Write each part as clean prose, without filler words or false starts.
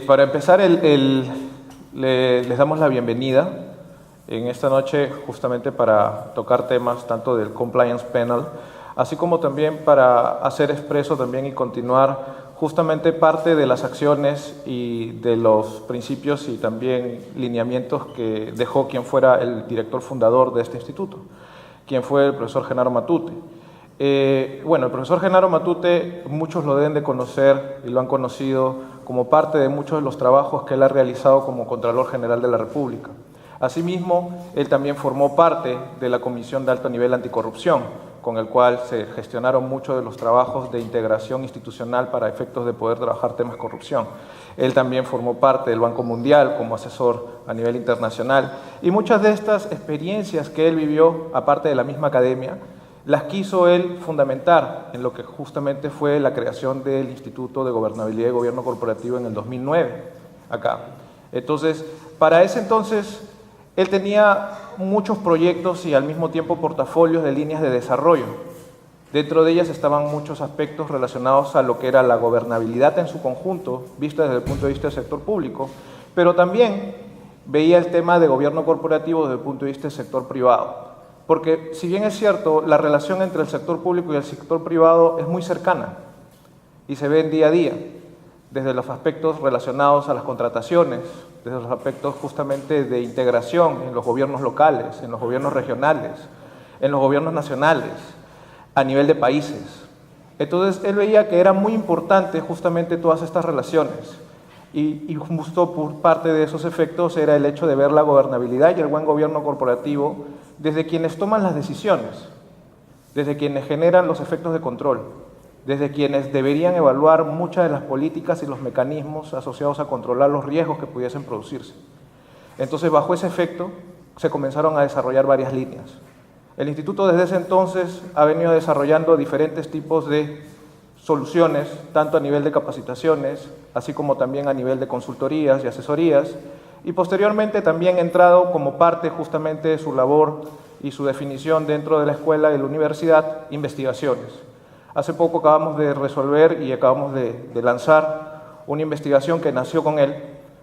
Para empezar, les damos la bienvenida en esta noche justamente para tocar temas tanto del Compliance Panel, así como también para hacer expreso también y continuar justamente parte de las acciones y de los principios y también lineamientos que dejó quien fuera el director fundador de este instituto, quien fue el profesor Genaro Matute. Bueno, el profesor Genaro Matute, muchos lo deben de conocer y lo han conocido como parte de muchos de los trabajos que él ha realizado como Contralor General de la República. Asimismo, él también formó parte de la Comisión de Alto Nivel Anticorrupción, con el cual se gestionaron muchos de los trabajos de integración institucional para efectos de poder trabajar temas de corrupción. Él también formó parte del Banco Mundial como asesor a nivel internacional, y muchas de estas experiencias que él vivió, aparte de la misma academia, las quiso él fundamentar en lo que justamente fue la creación del Instituto de Gobernabilidad y Gobierno Corporativo en el 2009, acá. Entonces, para ese entonces, él tenía muchos proyectos y al mismo tiempo portafolios de líneas de desarrollo. Dentro de ellas estaban muchos aspectos relacionados a lo que era la gobernabilidad en su conjunto, vista desde el punto de vista del sector público, pero también veía el tema de gobierno corporativo desde el punto de vista del sector privado. Porque si bien es cierto, la relación entre el sector público y el sector privado es muy cercana y se ve en día a día, desde los aspectos relacionados a las contrataciones, desde los aspectos justamente de integración en los gobiernos locales, en los gobiernos regionales, en los gobiernos nacionales, a nivel de países. Entonces, él veía que era muy importante justamente todas estas relaciones. Y justo por parte de esos efectos era el hecho de ver la gobernabilidad y el buen gobierno corporativo desde quienes toman las decisiones, desde quienes generan los efectos de control, desde quienes deberían evaluar muchas de las políticas y los mecanismos asociados a controlar los riesgos que pudiesen producirse. Entonces, bajo ese efecto, se comenzaron a desarrollar varias líneas. El instituto desde ese entonces ha venido desarrollando diferentes tipos de soluciones, tanto a nivel de capacitaciones, así como también a nivel de consultorías y asesorías, y posteriormente también ha entrado como parte justamente de su labor y su definición dentro de la escuela y de la universidad, investigaciones. Hace poco acabamos de resolver y acabamos de lanzar una investigación que nació con él,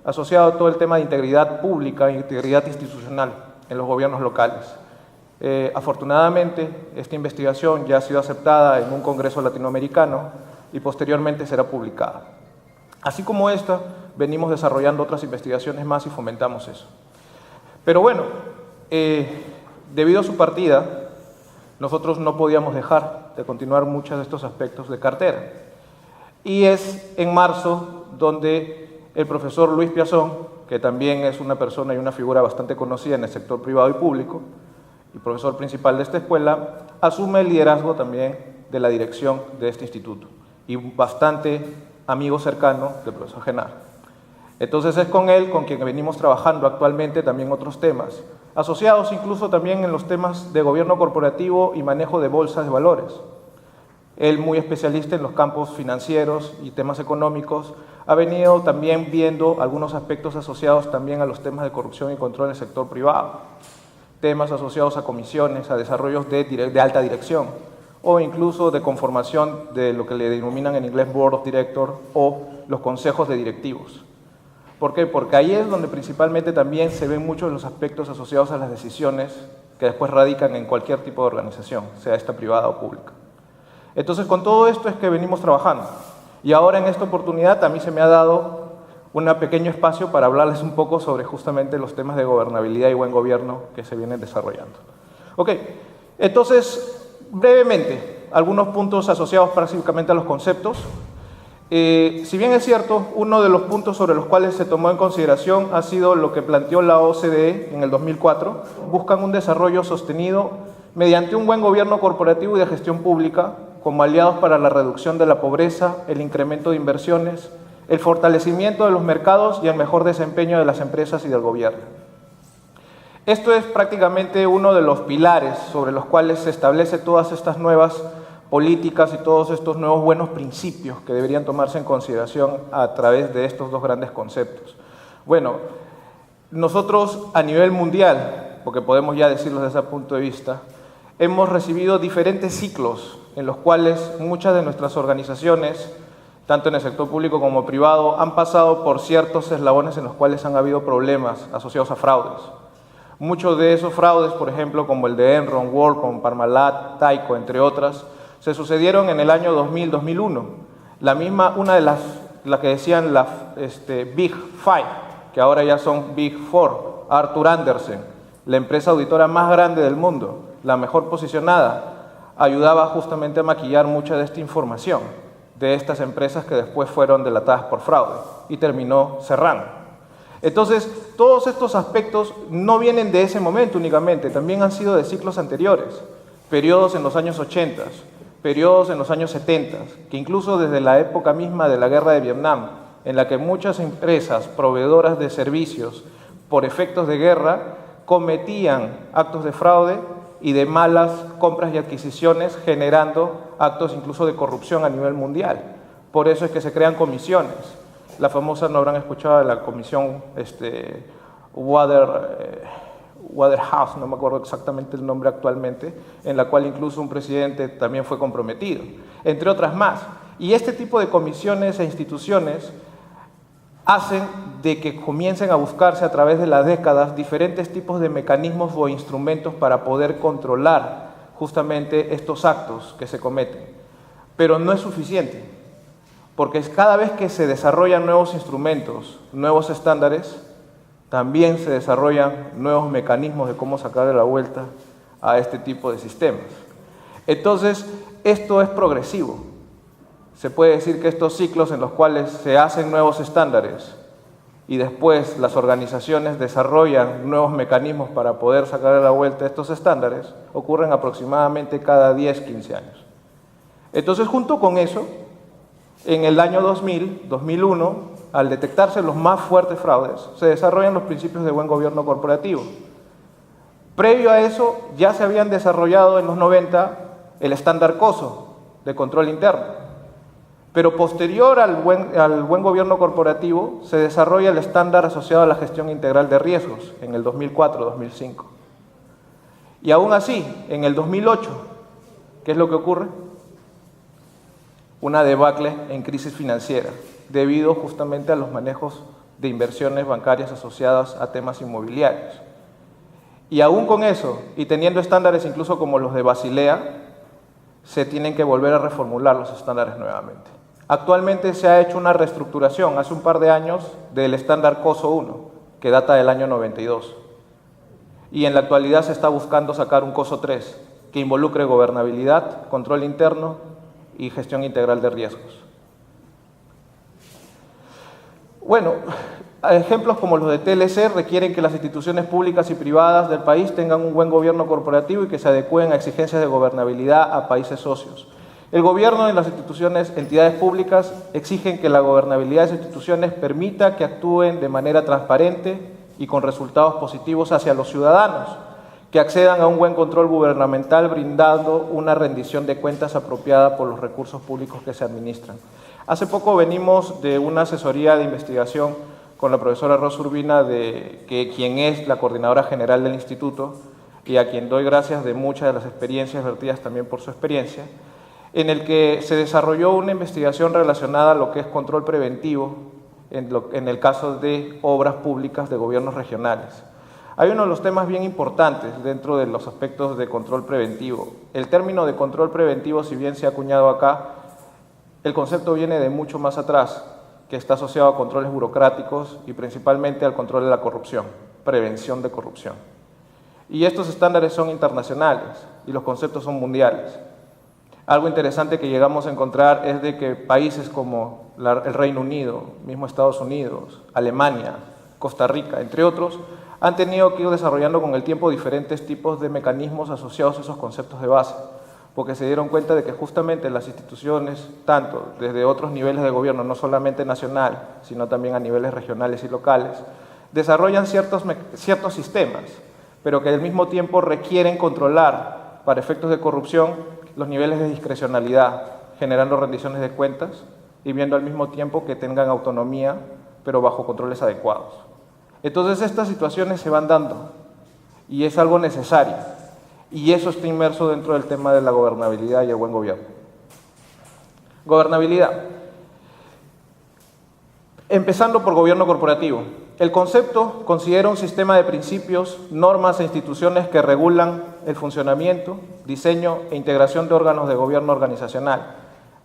asociado a todo el tema de integridad pública e integridad institucional en los gobiernos locales. Afortunadamente, esta investigación ya ha sido aceptada en un congreso latinoamericano y posteriormente será publicada. Así como esta, venimos desarrollando otras investigaciones más y fomentamos eso. Pero bueno, debido a su partida, nosotros no podíamos dejar de continuar muchos de estos aspectos de cartera. Y es en marzo donde el profesor Luis Piazón, que también es una persona y una figura bastante conocida en el sector privado y público, y profesor principal de esta escuela, asume el liderazgo también de la dirección de este instituto y bastante amigo cercano del profesor Genaro. Entonces es con él con quien venimos trabajando actualmente también otros temas, asociados incluso también en los temas de gobierno corporativo y manejo de bolsas de valores. Él, muy especialista en los campos financieros y temas económicos, ha venido también viendo algunos aspectos asociados también a los temas de corrupción y control en el sector privado, temas asociados a comisiones, a desarrollos de alta dirección o incluso de conformación de lo que le denominan en inglés Board of Directors o los consejos de directivos. ¿Por qué? Porque ahí es donde principalmente también se ven muchos de los aspectos asociados a las decisiones que después radican en cualquier tipo de organización, sea esta privada o pública. Entonces, con todo esto es que venimos trabajando. Y ahora en esta oportunidad a mí se me ha dado un pequeño espacio para hablarles un poco sobre justamente los temas de gobernabilidad y buen gobierno que se vienen desarrollando. Ok, entonces, brevemente, algunos puntos asociados prácticamente a los conceptos. Si bien es cierto, uno de los puntos sobre los cuales se tomó en consideración ha sido lo que planteó la OCDE en el 2004, buscan un desarrollo sostenido mediante un buen gobierno corporativo y de gestión pública como aliados para la reducción de la pobreza, el incremento de inversiones, el fortalecimiento de los mercados y el mejor desempeño de las empresas y del gobierno. Esto es prácticamente uno de los pilares sobre los cuales se establece todas estas nuevas políticas y todos estos nuevos buenos principios que deberían tomarse en consideración a través de estos dos grandes conceptos. Bueno, nosotros a nivel mundial, porque podemos ya decirlo desde ese punto de vista, hemos recibido diferentes ciclos en los cuales muchas de nuestras organizaciones tanto en el sector público como privado, han pasado por ciertos eslabones en los cuales han habido problemas asociados a fraudes. Muchos de esos fraudes, por ejemplo, como el de Enron, WorldCom, Parmalat, Tyco, entre otras, se sucedieron en el año 2000-2001. Una de las que decían las Big Five, que ahora ya son Big Four, Arthur Andersen, la empresa auditora más grande del mundo, la mejor posicionada, ayudaba justamente a maquillar mucha de esta información de estas empresas que después fueron delatadas por fraude y terminó cerrando. Entonces, todos estos aspectos no vienen de ese momento únicamente, también han sido de ciclos anteriores, periodos en los años 80, periodos en los años 70, que incluso desde la época misma de la guerra de Vietnam, en la que muchas empresas proveedoras de servicios por efectos de guerra cometían actos de fraude y de malas compras y adquisiciones, generando actos incluso de corrupción a nivel mundial. Por eso es que se crean comisiones. La famosa, no habrán escuchado de la comisión Waterhouse, no me acuerdo exactamente el nombre actualmente, en la cual incluso un presidente también fue comprometido, entre otras más. Y este tipo de comisiones e instituciones hacen de que comiencen a buscarse a través de las décadas diferentes tipos de mecanismos o instrumentos para poder controlar justamente estos actos que se cometen. Pero no es suficiente, porque cada vez que se desarrollan nuevos instrumentos, nuevos estándares, también se desarrollan nuevos mecanismos de cómo sacarle la vuelta a este tipo de sistemas. Entonces, esto es progresivo. Se puede decir que estos ciclos en los cuales se hacen nuevos estándares y después las organizaciones desarrollan nuevos mecanismos para poder sacarle la vuelta a estos estándares, ocurren aproximadamente cada 10, 15 años. Entonces, junto con eso, en el año 2000, 2001, al detectarse los más fuertes fraudes, se desarrollan los principios de buen gobierno corporativo. Previo a eso, ya se habían desarrollado en los 90 el estándar COSO, de control interno. Pero posterior al buen gobierno corporativo, se desarrolla el estándar asociado a la gestión integral de riesgos, en el 2004-2005. Y aún así, en el 2008, ¿qué es lo que ocurre? Una debacle en crisis financiera, debido justamente a los manejos de inversiones bancarias asociadas a temas inmobiliarios. Y aún con eso, y teniendo estándares incluso como los de Basilea, se tienen que volver a reformular los estándares nuevamente. Actualmente se ha hecho una reestructuración hace un par de años del estándar COSO 1, que data del año 92. Y en la actualidad se está buscando sacar un COSO 3, que involucre gobernabilidad, control interno y gestión integral de riesgos. Bueno, ejemplos como los de TLC requieren que las instituciones públicas y privadas del país tengan un buen gobierno corporativo y que se adecúen a exigencias de gobernabilidad a países socios. El gobierno y las instituciones, entidades públicas, exigen que la gobernabilidad de esas instituciones permita que actúen de manera transparente y con resultados positivos hacia los ciudadanos, que accedan a un buen control gubernamental brindando una rendición de cuentas apropiada por los recursos públicos que se administran. Hace poco venimos de una asesoría de investigación con la profesora Rosa Urbina, quien es la coordinadora general del instituto y a quien doy gracias de muchas de las experiencias vertidas también por su experiencia, en el que se desarrolló una investigación relacionada a lo que es control preventivo en el caso de obras públicas de gobiernos regionales. Hay uno de los temas bien importantes dentro de los aspectos de control preventivo. El término de control preventivo, si bien se ha acuñado acá, el concepto viene de mucho más atrás, que está asociado a controles burocráticos y principalmente al control de la corrupción, prevención de corrupción. Y estos estándares son internacionales y los conceptos son mundiales. Algo interesante que llegamos a encontrar es de que países como el Reino Unido, mismo Estados Unidos, Alemania, Costa Rica, entre otros, han tenido que ir desarrollando con el tiempo diferentes tipos de mecanismos asociados a esos conceptos de base, porque se dieron cuenta de que justamente las instituciones, tanto desde otros niveles de gobierno, no solamente nacional, sino también a niveles regionales y locales, desarrollan ciertos sistemas, pero que al mismo tiempo requieren controlar, para efectos de corrupción, los niveles de discrecionalidad, generando rendiciones de cuentas y viendo al mismo tiempo que tengan autonomía, pero bajo controles adecuados. Entonces estas situaciones se van dando y es algo necesario y eso está inmerso dentro del tema de la gobernabilidad y el buen gobierno. Gobernabilidad. Empezando por gobierno corporativo. El concepto considera un sistema de principios, normas e instituciones que regulan el funcionamiento, diseño e integración de órganos de gobierno organizacional.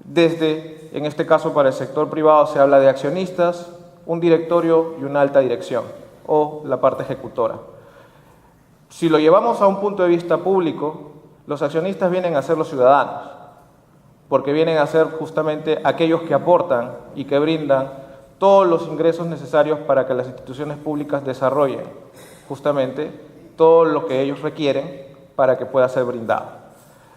Desde, en este caso para el sector privado, se habla de accionistas, un directorio y una alta dirección, o la parte ejecutora. Si lo llevamos a un punto de vista público, los accionistas vienen a ser los ciudadanos, porque vienen a ser justamente aquellos que aportan y que brindan todos los ingresos necesarios para que las instituciones públicas desarrollen justamente todo lo que ellos requieren para que pueda ser brindado.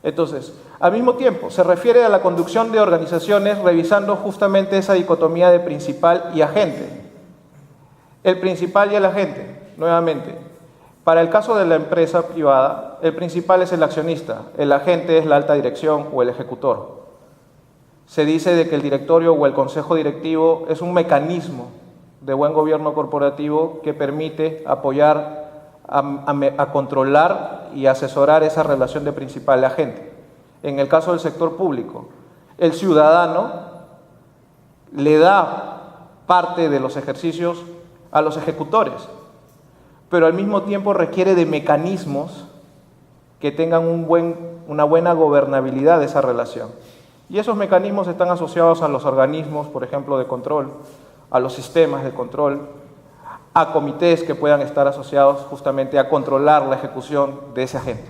Entonces, al mismo tiempo, se refiere a la conducción de organizaciones revisando justamente esa dicotomía de principal y agente. El principal y el agente, nuevamente. Para el caso de la empresa privada, el principal es el accionista, el agente es la alta dirección o el ejecutor. Se dice de que el directorio o el consejo directivo es un mecanismo de buen gobierno corporativo que permite apoyar, a controlar y asesorar esa relación de principal y agente. En el caso del sector público, el ciudadano le da parte de los ejercicios a los ejecutores, pero al mismo tiempo requiere de mecanismos que tengan una buena gobernabilidad de esa relación. Y esos mecanismos están asociados a los organismos, por ejemplo, de control, a los sistemas de control, a comités que puedan estar asociados justamente a controlar la ejecución de ese agente.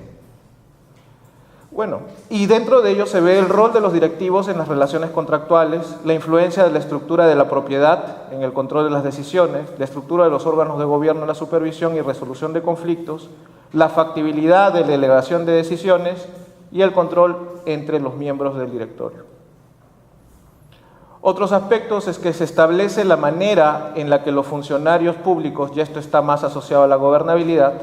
Bueno, y dentro de ello se ve el rol de los directivos en las relaciones contractuales, la influencia de la estructura de la propiedad en el control de las decisiones, la estructura de los órganos de gobierno en la supervisión y resolución de conflictos, la factibilidad de la delegación de decisiones y el control entre los miembros del directorio. Otros aspectos es que se establece la manera en la que los funcionarios públicos, y esto está más asociado a la gobernabilidad,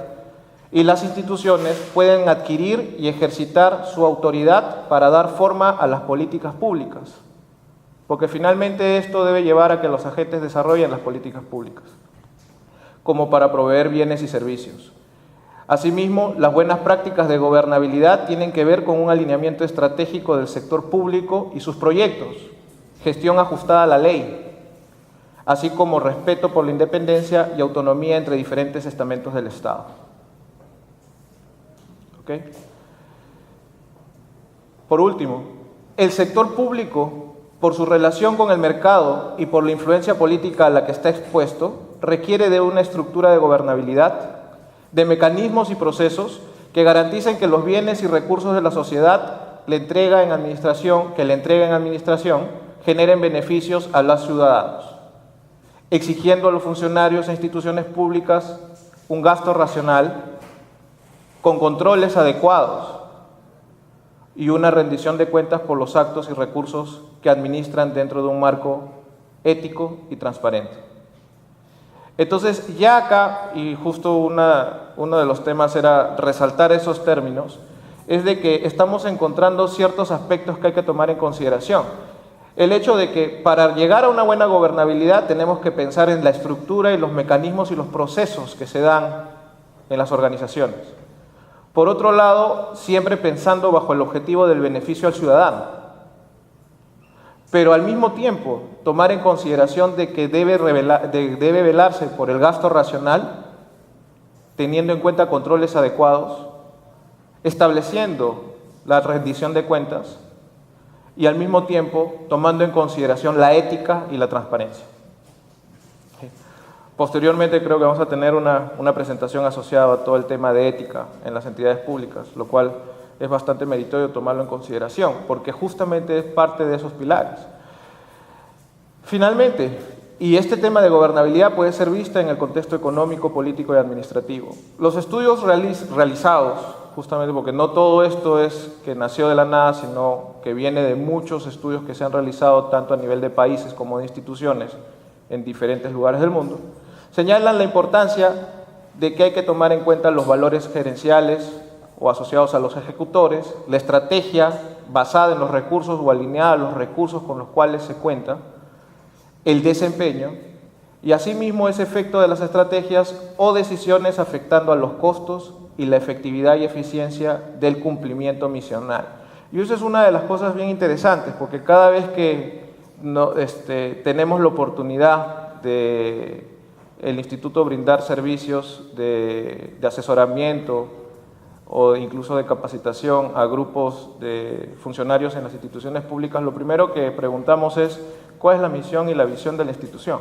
y las instituciones pueden adquirir y ejercitar su autoridad para dar forma a las políticas públicas, porque finalmente esto debe llevar a que los agentes desarrollen las políticas públicas, como para proveer bienes y servicios. Asimismo, las buenas prácticas de gobernabilidad tienen que ver con un alineamiento estratégico del sector público y sus proyectos, gestión ajustada a la ley, así como respeto por la independencia y autonomía entre diferentes estamentos del Estado. ¿Okay? Por último, el sector público, por su relación con el mercado y por la influencia política a la que está expuesto, requiere de una estructura de gobernabilidad, de mecanismos y procesos que garanticen que los bienes y recursos de la sociedad que le entregan en administración generen beneficios a los ciudadanos, exigiendo a los funcionarios e instituciones públicas un gasto racional, con controles adecuados y una rendición de cuentas por los actos y recursos que administran dentro de un marco ético y transparente. Entonces, ya acá, y justo uno de los temas era resaltar esos términos, es de que estamos encontrando ciertos aspectos que hay que tomar en consideración. El hecho de que para llegar a una buena gobernabilidad tenemos que pensar en la estructura y los mecanismos y los procesos que se dan en las organizaciones. Por otro lado, siempre pensando bajo el objetivo del beneficio al ciudadano, pero al mismo tiempo tomar en consideración de que debe velarse por el gasto racional, teniendo en cuenta controles adecuados, estableciendo la rendición de cuentas y al mismo tiempo tomando en consideración la ética y la transparencia. Posteriormente creo que vamos a tener una presentación asociada a todo el tema de ética en las entidades públicas, lo cual es bastante meritorio tomarlo en consideración, porque justamente es parte de esos pilares. Finalmente, y este tema de gobernabilidad puede ser vista en el contexto económico, político y administrativo. Los estudios realizados, justamente porque no todo esto es que nació de la nada, sino que viene de muchos estudios que se han realizado tanto a nivel de países como de instituciones en diferentes lugares del mundo, señalan la importancia de que hay que tomar en cuenta los valores gerenciales o asociados a los ejecutores, la estrategia basada en los recursos o alineada a los recursos con los cuales se cuenta, el desempeño y asimismo ese efecto de las estrategias o decisiones afectando a los costos y la efectividad y eficiencia del cumplimiento misional. Y eso es una de las cosas bien interesantes, porque cada vez que tenemos la oportunidad de el instituto brindar servicios de asesoramiento o incluso de capacitación a grupos de funcionarios en las instituciones públicas, lo primero que preguntamos es ¿cuál es la misión y la visión de la institución?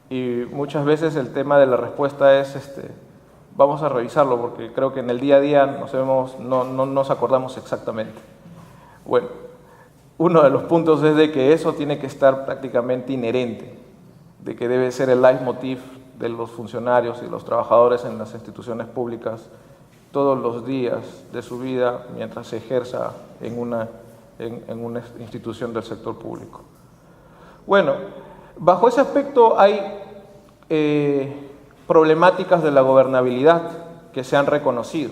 Y muchas veces el tema de la respuesta es vamos a revisarlo porque creo que en el día a día no nos acordamos exactamente. Bueno, uno de los puntos es de que eso tiene que estar prácticamente inherente, de que debe ser el leitmotiv de los funcionarios y los trabajadores en las instituciones públicas todos los días de su vida mientras se ejerza en una institución del sector público. Bueno, bajo ese aspecto hay problemáticas de la gobernabilidad que se han reconocido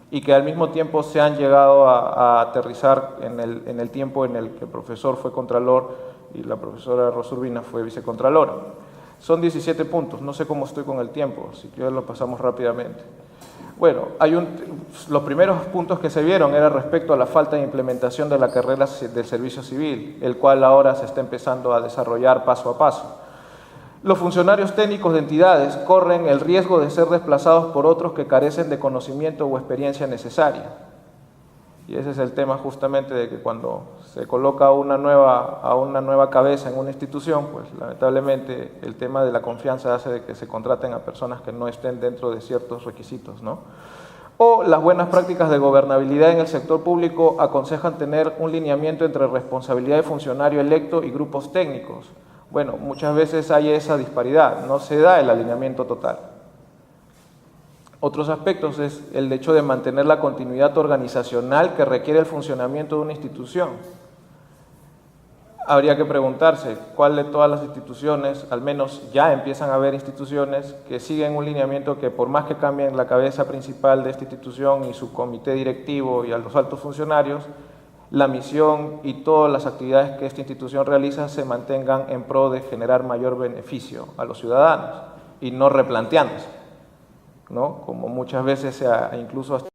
y que al mismo tiempo se han llegado a aterrizar en el tiempo en el que el profesor fue contralor y la profesora Rosurbina fue vicecontralora. Son 17 puntos, no sé cómo estoy con el tiempo, si quieres lo pasamos rápidamente. Bueno, los primeros puntos que se vieron era respecto a la falta de implementación de la carrera del servicio civil, el cual ahora se está empezando a desarrollar paso a paso. Los funcionarios técnicos de entidades corren el riesgo de ser desplazados por otros que carecen de conocimiento o experiencia necesaria. Y ese es el tema justamente de que cuando se coloca a una nueva cabeza en una institución, pues lamentablemente el tema de la confianza hace de que se contraten a personas que no estén dentro de ciertos requisitos, ¿no? O las buenas prácticas de gobernabilidad en el sector público aconsejan tener un lineamiento entre responsabilidad de funcionario electo y grupos técnicos. Bueno, muchas veces hay esa disparidad, no se da el alineamiento total. Otros aspectos es el hecho de mantener la continuidad organizacional que requiere el funcionamiento de una institución. Habría que preguntarse cuál de todas las instituciones, al menos ya empiezan a haber instituciones que siguen un lineamiento que por más que cambien la cabeza principal de esta institución y su comité directivo y a los altos funcionarios, la misión y todas las actividades que esta institución realiza se mantengan en pro de generar mayor beneficio a los ciudadanos y no replanteándose, ¿no? Como muchas veces incluso hasta